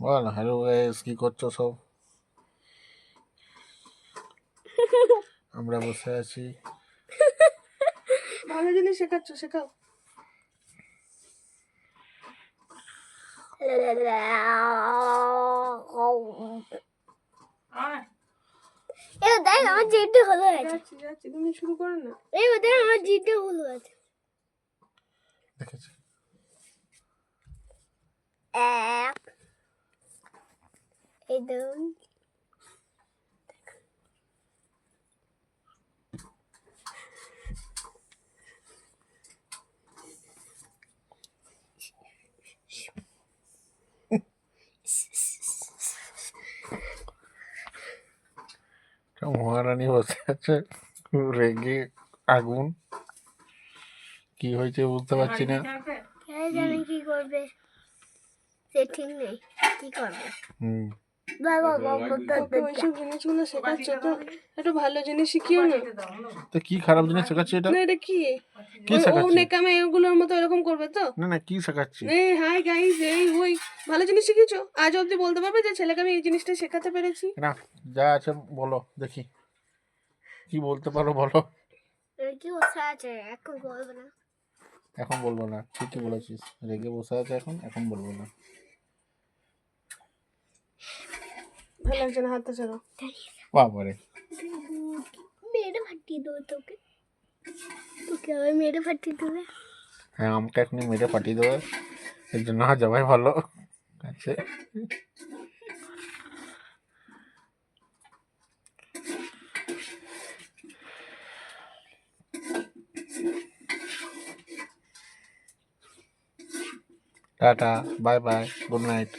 বল hello guys, কি করছো সব? আমরা বসে আছি। ভালো জিনিস শেখাচ্ছ, শেখাও। এবার দেখ আমার জিভটা হলো আছে। যাচ্ছি যাচ্ছি, তুমি শুরু করো না। এবার দেখ আমার জিভটা হলো আছে। দেখেছি। এক, এই দুই, মহারানী বসে আছে রেগে আগুন। কি হয়েছে বুঝতে পারছি না। কে জানে কি করবে, সে ঠিক নেই, কি করবে। বাবা ওকে ওইসব জিনিসগুলো শেখাচ্ছ তো একটু ভালো জিনিস শিখিও না। তো কি খারাপ জিনিস শেখাচ্ছি এটা? না এটা কি? কি ও শেখাচ্ছি? নেকামে এগুলোর মতো এরকম করবে তো? না না, কি শেখাচ্ছি? এই হাই গাইস, এই ওই ভালো জিনিস শিখেছো? আজ অবধি বলতে পারবে যে ছেলেকে আমি এই জিনিসটা শেখাতে পেরেছি? না, যা আছে বলো দেখি, কি বলতে পারো বলো। কি বসে আছে, এখন বলবে না। এখন বলবো না, ঠিকই বলেছিস, রেগে বসে আছে এখন বলবো না। ভালো লাগছে না, হাতটা ছাড়ো। বাবারে, মেরে ফাটিয়ে দেবো তোকে, তোকে আবার মেরে ফাটিয়ে দেবে। হ্যাঁ আমাকে এখনই মেরে পাঠিয়ে দেবে, এর জন্য যাবাই ভালো আছে। Tata, bye bye, good night.